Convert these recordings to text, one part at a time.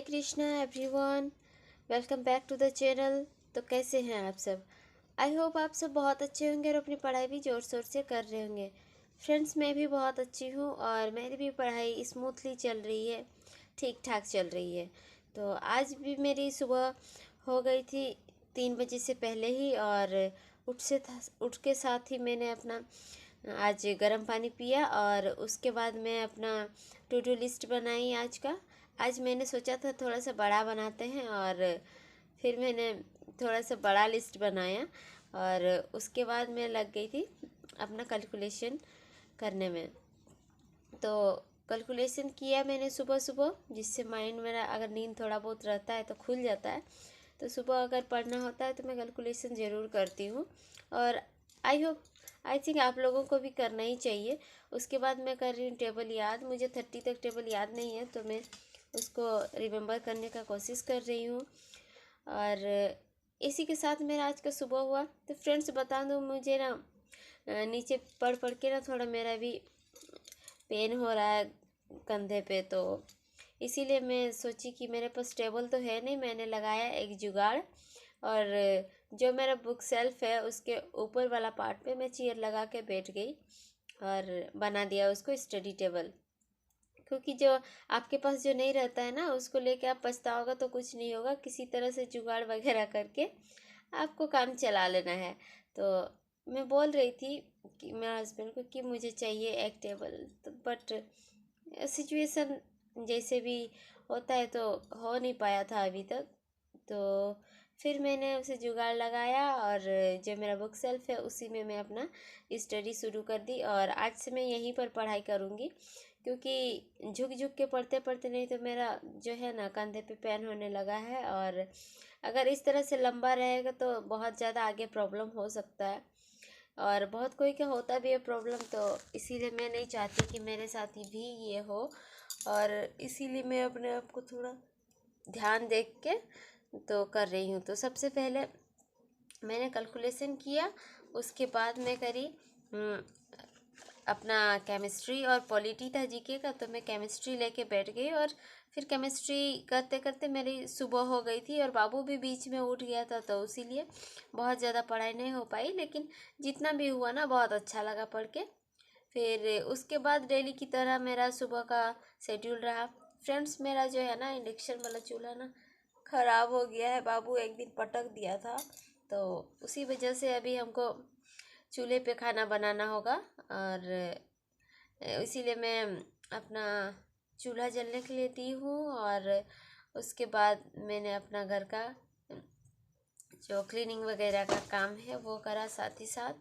Krishna everyone, welcome back to the channel. तो कैसे हैं आप सब? आई होप आप सब बहुत अच्छे होंगे और अपनी पढ़ाई भी ज़ोर शोर से कर रहे होंगे। फ्रेंड्स, मैं भी बहुत अच्छी हूँ और मेरी भी पढ़ाई स्मूथली चल रही है, ठीक ठाक चल रही है। तो आज भी मेरी सुबह हो गई थी 3 बजे से पहले ही, और उठ के साथ ही मैंने अपना आज गर्म पानी पिया और उसके बाद मैं अपना टू डू लिस्ट बनाई आज मैंने सोचा था थोड़ा सा बड़ा बनाते हैं, और फिर मैंने थोड़ा सा बड़ा लिस्ट बनाया और उसके बाद मैं लग गई थी अपना कैलकुलेशन करने में। तो कैलकुलेशन किया मैंने सुबह सुबह, जिससे माइंड मेरा, अगर नींद थोड़ा बहुत रहता है तो खुल जाता है। तो सुबह अगर पढ़ना होता है तो मैं कैलकुलेशन ज़रूर करती हूँ, और आई थिंक आप लोगों को भी करना ही चाहिए। उसके बाद मैं कर रही हूँ टेबल याद। मुझे 30 तक टेबल याद नहीं है, तो मैं उसको रिमेम्बर करने का कोशिश कर रही हूँ। और इसी के साथ मेरा आज का सुबह हुआ। तो फ्रेंड्स, बता दूँ, मुझे ना नीचे पढ़ पढ़ के ना थोड़ा मेरा भी पेन हो रहा है कंधे पे, तो इसीलिए मैं सोची कि मेरे पास टेबल तो है नहीं। मैंने लगाया एक जुगाड़, और जो मेरा बुक सेल्फ है उसके ऊपर वाला पार्ट पे मैं चेयर लगा के बैठ गई और बना दिया उसको स्टडी टेबल। क्योंकि जो आपके पास जो नहीं रहता है ना, उसको लेके आप पछताओगे तो कुछ नहीं होगा। किसी तरह से जुगाड़ वगैरह करके आपको काम चला लेना है। तो मैं बोल रही थी कि मेरे हस्बैंड को कि मुझे चाहिए एक टेबल, तो बट सिचुएशन जैसे भी होता है तो हो नहीं पाया था अभी तक। तो फिर मैंने उसे जुगाड़ लगाया और जो मेरा बुक सेल्फ है उसी में मैं अपना स्टडी शुरू कर दी, और आज से मैं यहीं पर पढ़ाई करूँगी। क्योंकि झुक झुक के पढ़ते पढ़ते नहीं तो मेरा जो है ना कंधे पे पेन होने लगा है, और अगर इस तरह से लंबा रहेगा तो बहुत ज़्यादा आगे प्रॉब्लम हो सकता है, और बहुत कोई का होता भी है प्रॉब्लम। तो इसीलिए मैं नहीं चाहती कि मेरे साथ ही भी ये हो, और इसीलिए मैं अपने आप को थोड़ा ध्यान देख के तो कर रही हूँ। तो सबसे पहले मैंने कैलकुलेशन किया, उसके बाद मैं करी अपना केमिस्ट्री और पॉलिटी था जीके का, तो मैं केमिस्ट्री लेके बैठ गई, और फिर केमिस्ट्री करते करते मेरी सुबह हो गई थी और बाबू भी बीच में उठ गया था, तो इसीलिए बहुत ज़्यादा पढ़ाई नहीं हो पाई। लेकिन जितना भी हुआ ना, बहुत अच्छा लगा पढ़ के। फिर उसके बाद डेली की तरह मेरा सुबह का शेड्यूल रहा। फ्रेंड्स, मेरा जो है ना इंडक्शन वाला चूल्हा ना ख़राब हो गया है। बाबू एक दिन पटक दिया था, तो उसी वजह से अभी हमको चूल्हे पे खाना बनाना होगा, और इसीलिए मैं अपना चूल्हा जलने के लिए दी हूँ। और उसके बाद मैंने अपना घर का जो क्लीनिंग वगैरह का काम है वो करा साथ ही साथ।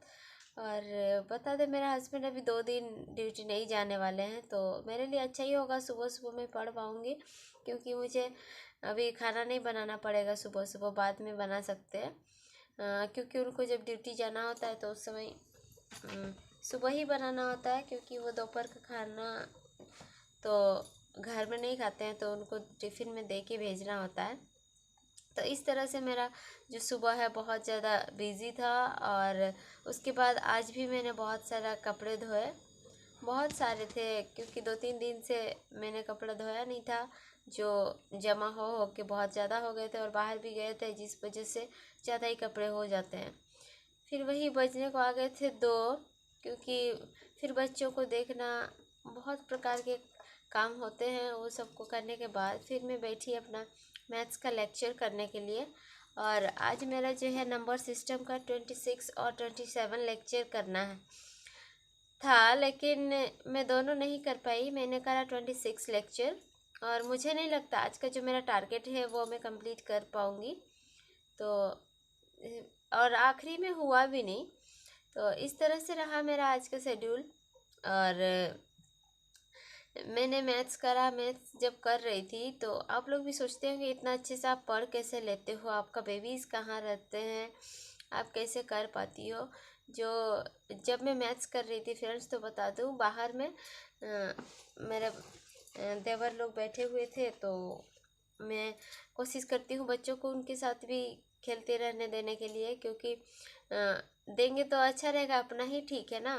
और बता दे, मेरा हस्बैंड अभी 2 दिन ड्यूटी नहीं जाने वाले हैं, तो मेरे लिए अच्छा ही होगा, सुबह सुबह मैं पढ़ पाऊँगी। क्योंकि मुझे अभी खाना नहीं बनाना पड़ेगा, सुबह सुबह बाद में बना सकते हैं। क्योंकि उनको जब ड्यूटी जाना होता है तो उस समय सुबह ही बनाना होता है, क्योंकि वो दोपहर का खाना तो घर में नहीं खाते हैं, तो उनको टिफ़िन में दे के भेजना होता है। तो इस तरह से मेरा जो सुबह है बहुत ज़्यादा बिज़ी था। और उसके बाद आज भी मैंने बहुत सारा कपड़े धोए, बहुत सारे थे, क्योंकि 2-3 दिन से मैंने कपड़ा धोया नहीं था, जो जमा हो के बहुत ज़्यादा हो गए थे, और बाहर भी गए थे, जिस वजह से ज़्यादा ही कपड़े हो जाते हैं। फिर वही बजने को आ गए थे 2, क्योंकि फिर बच्चों को देखना, बहुत प्रकार के काम होते हैं, वो सबको करने के बाद फिर मैं बैठी अपना मैथ्स का लेक्चर करने के लिए। और आज मेरा जो है नंबर सिस्टम का 26 और 27 लेक्चर करना है था, लेकिन मैं दोनों नहीं कर पाई। मैंने करा 26 लेक्चर, और मुझे नहीं लगता आज का जो मेरा टारगेट है वो मैं कंप्लीट कर पाऊँगी। तो और आखिरी में हुआ भी नहीं। तो इस तरह से रहा मेरा आज का शेड्यूल। और मैंने मैथ्स करा। मैथ्स जब कर रही थी तो आप लोग भी सोचते हो कि इतना अच्छे से आप पढ़ कैसे लेते हो, आपका बेबीज़ कहाँ रहते हैं, आप कैसे कर पाती हो। जो जब मैं मैथ्स कर रही थी फ्रेंड्स, तो बता दूँ, बाहर में मेरे देवर लोग बैठे हुए थे, तो मैं कोशिश करती हूँ बच्चों को उनके साथ भी खेलते रहने देने के लिए, क्योंकि देंगे तो अच्छा रहेगा, अपना ही ठीक है ना।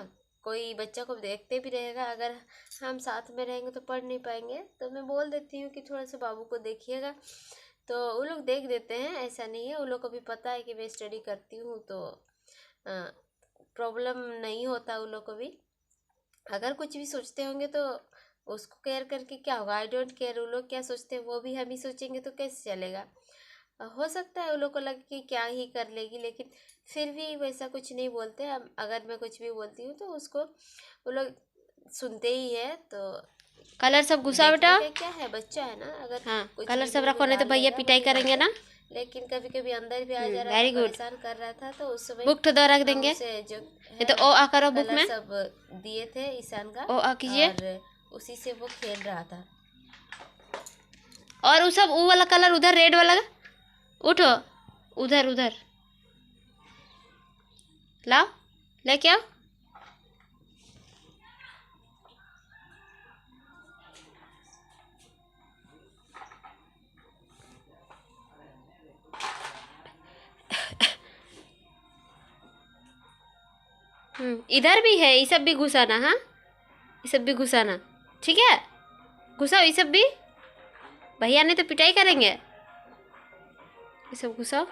कोई बच्चा को देखते भी रहेगा, अगर हम साथ में रहेंगे तो पढ़ नहीं पाएंगे। तो मैं बोल देती हूँ कि थोड़ा सा बाबू को देखिएगा, तो वो लोग देख देते हैं, ऐसा नहीं है। उन लोग को भी पता है कि मैं स्टडी करती हूँ, तो प्रॉब्लम नहीं होता उन लोग को भी। अगर कुछ भी सोचते होंगे तो उसको केयर करके क्या होगा, आई डोंट केयर। वो लोग क्या सोचते हैं वो भी हम ही सोचेंगे तो कैसे चलेगा। हो सकता है उन लोग को लगे कि क्या ही कर लेगी, लेकिन फिर भी वैसा कुछ नहीं बोलते। हम अगर मैं कुछ भी बोलती हूँ तो उसको वो लोग सुनते ही है। तो कलर सब घुसा बेटा, क्या है, बच्चा है ना, अगर हाँ कलर सब रखो नहीं तो भैया पिटाई करेंगे ना। लेकिन कभी कभी अंदर भी आ जा रहा था, परेशान कर रहा था, तो उस समय बुक तो रख देंगे। जो ये तो ओ आ करो बुक में, सब दिए थे ईशान का, ओ आ कीजिए, और उसी से वो खेल रहा था। और वो सब वो वाला कलर उधर रेड वाला, उठो उधर उधर लाओ, लेके आओ। इधर भी है, ये सब भी घुसाना। हाँ ये सब भी घुसाना, ठीक है, घुसाओ ये सब भी, भैया ने तो पिटाई करेंगे। ये सब घुसाओ।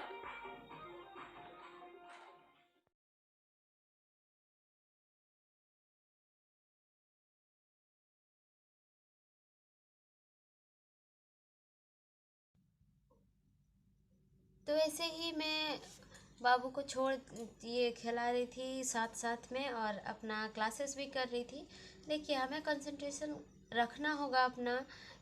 तो ऐसे ही मैं बाबू को छोड़ ये खिला रही थी साथ साथ में, और अपना क्लासेस भी कर रही थी। देखिए हमें कंसंट्रेशन रखना होगा अपना,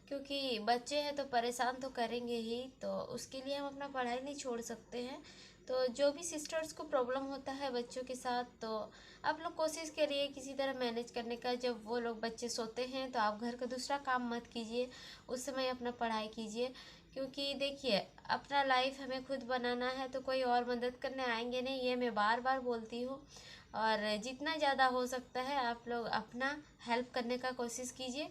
क्योंकि बच्चे हैं तो परेशान तो करेंगे ही, तो उसके लिए हम अपना पढ़ाई नहीं छोड़ सकते हैं। तो जो भी सिस्टर्स को प्रॉब्लम होता है बच्चों के साथ, तो आप लोग कोशिश करिए किसी तरह मैनेज करने का। जब वो लोग बच्चे सोते हैं तो आप घर का दूसरा काम मत कीजिए, उस समय अपना पढ़ाई कीजिए। क्योंकि देखिए अपना लाइफ हमें खुद बनाना है, तो कोई और मदद करने आएंगे नहीं, ये मैं बार बार बोलती हूँ। और जितना ज़्यादा हो सकता है आप लोग अपना हेल्प करने का कोशिश कीजिए।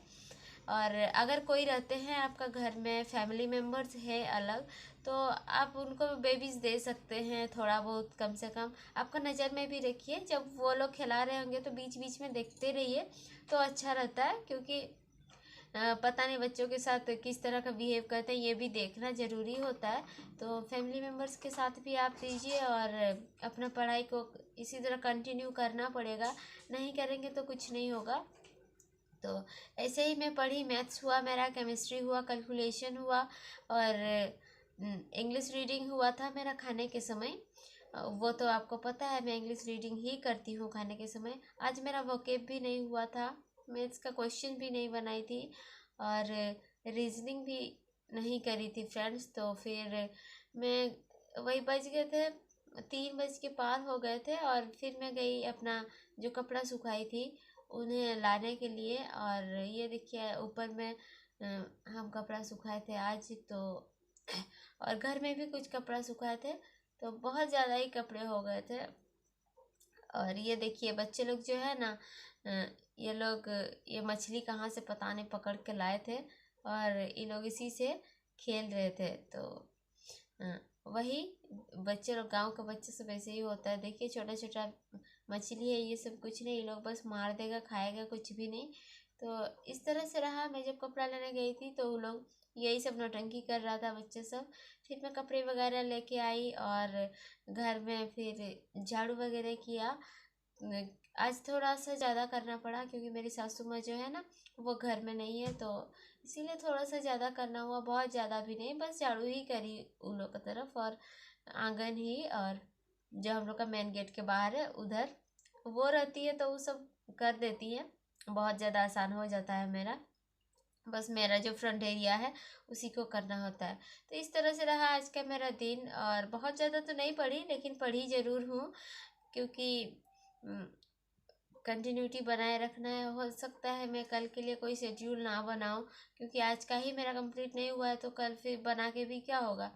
और अगर कोई रहते हैं आपका घर में, फैमिली मेम्बर्स है अलग, तो आप उनको बेबीज़ दे सकते हैं थोड़ा बहुत, कम से कम आपका नज़र में भी रखिए। जब वो लोग खिला रहे होंगे तो बीच बीच में देखते रहिए, तो अच्छा रहता है। क्योंकि पता नहीं बच्चों के साथ किस तरह का बिहेव करते हैं, ये भी देखना ज़रूरी होता है। तो फैमिली मेम्बर्स के साथ भी आप दीजिए, और अपना पढ़ाई को इसी तरह कंटिन्यू करना पड़ेगा, नहीं करेंगे तो कुछ नहीं होगा। तो ऐसे ही मैं पढ़ी, मैथ्स हुआ मेरा, केमिस्ट्री हुआ, कैलकुलेशन हुआ, और इंग्लिश रीडिंग हुआ था मेरा खाने के समय। वो तो आपको पता है मैं इंग्लिश रीडिंग ही करती हूँ खाने के समय। आज मेरा वोकेब भी नहीं हुआ था, मैथ्स का क्वेश्चन भी नहीं बनाई थी, और रीजनिंग भी नहीं करी थी फ्रेंड्स। तो फिर मैं वही बज गए थे, 3 बज के पार हो गए थे, और फिर मैं गई अपना जो कपड़ा सुखाई थी उन्हें लाने के लिए। और ये देखिए ऊपर में हम कपड़ा सुखाए थे आज तो, और घर में भी कुछ कपड़ा सुखाए थे, तो बहुत ज़्यादा ही कपड़े हो गए थे। और ये देखिए बच्चे लोग जो है ना, ये लोग ये मछली कहाँ से पता नहीं पकड़ के लाए थे, और ये लोग इसी से खेल रहे थे। तो वही बच्चे लोग, गांव का बच्चे सब ऐसे ही होता है। देखिए छोटा छोटा मछली है, ये सब कुछ नहीं, ये लोग बस मार देगा, खाएगा, कुछ भी नहीं। तो इस तरह से रहा। मैं जब कपड़ा लेने गई थी तो वो लोग यही सब नौटंकी कर रहा था बच्चे सब। फिर मैं कपड़े वगैरह लेके आई, और घर में फिर झाड़ू वगैरह किया। आज थोड़ा सा ज़्यादा करना पड़ा, क्योंकि मेरी सासू माँ जो है ना वो घर में नहीं है, तो इसीलिए थोड़ा सा ज़्यादा करना हुआ, बहुत ज़्यादा भी नहीं, बस झाड़ू ही करी उन लोग की तरफ, और आंगन ही, और जो हम लोग का मेन गेट के बाहर है उधर वो रहती है तो वो सब कर देती है। बहुत ज़्यादा आसान हो जाता है मेरा, बस मेरा जो फ्रंट एरिया है उसी को करना होता है। तो इस तरह से रहा आज का मेरा दिन, और बहुत ज़्यादा तो नहीं पढ़ी, लेकिन पढ़ी ज़रूर हूँ, क्योंकि कंटिन्यूटी बनाए रखना है। हो सकता है मैं कल के लिए कोई शेड्यूल ना बनाऊं, क्योंकि आज का ही मेरा कंप्लीट नहीं हुआ है, तो कल फिर बना के भी क्या होगा।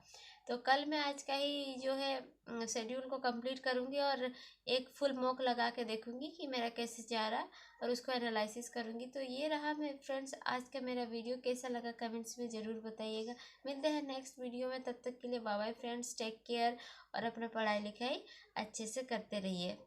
तो कल मैं आज का ही जो है शेड्यूल को कंप्लीट करूंगी, और एक फुल मॉक लगा के देखूंगी कि मेरा कैसे जा रहा है, और उसको एनालिसिस करूंगी। तो ये रहा मेरे फ्रेंड्स आज का मेरा वीडियो, कैसा लगा कमेंट्स में ज़रूर बताइएगा। मिलते हैं नेक्स्ट वीडियो में, तब तक के लिए bye bye friends, take care, और अपना पढ़ाई लिखाई अच्छे से करते रहिए।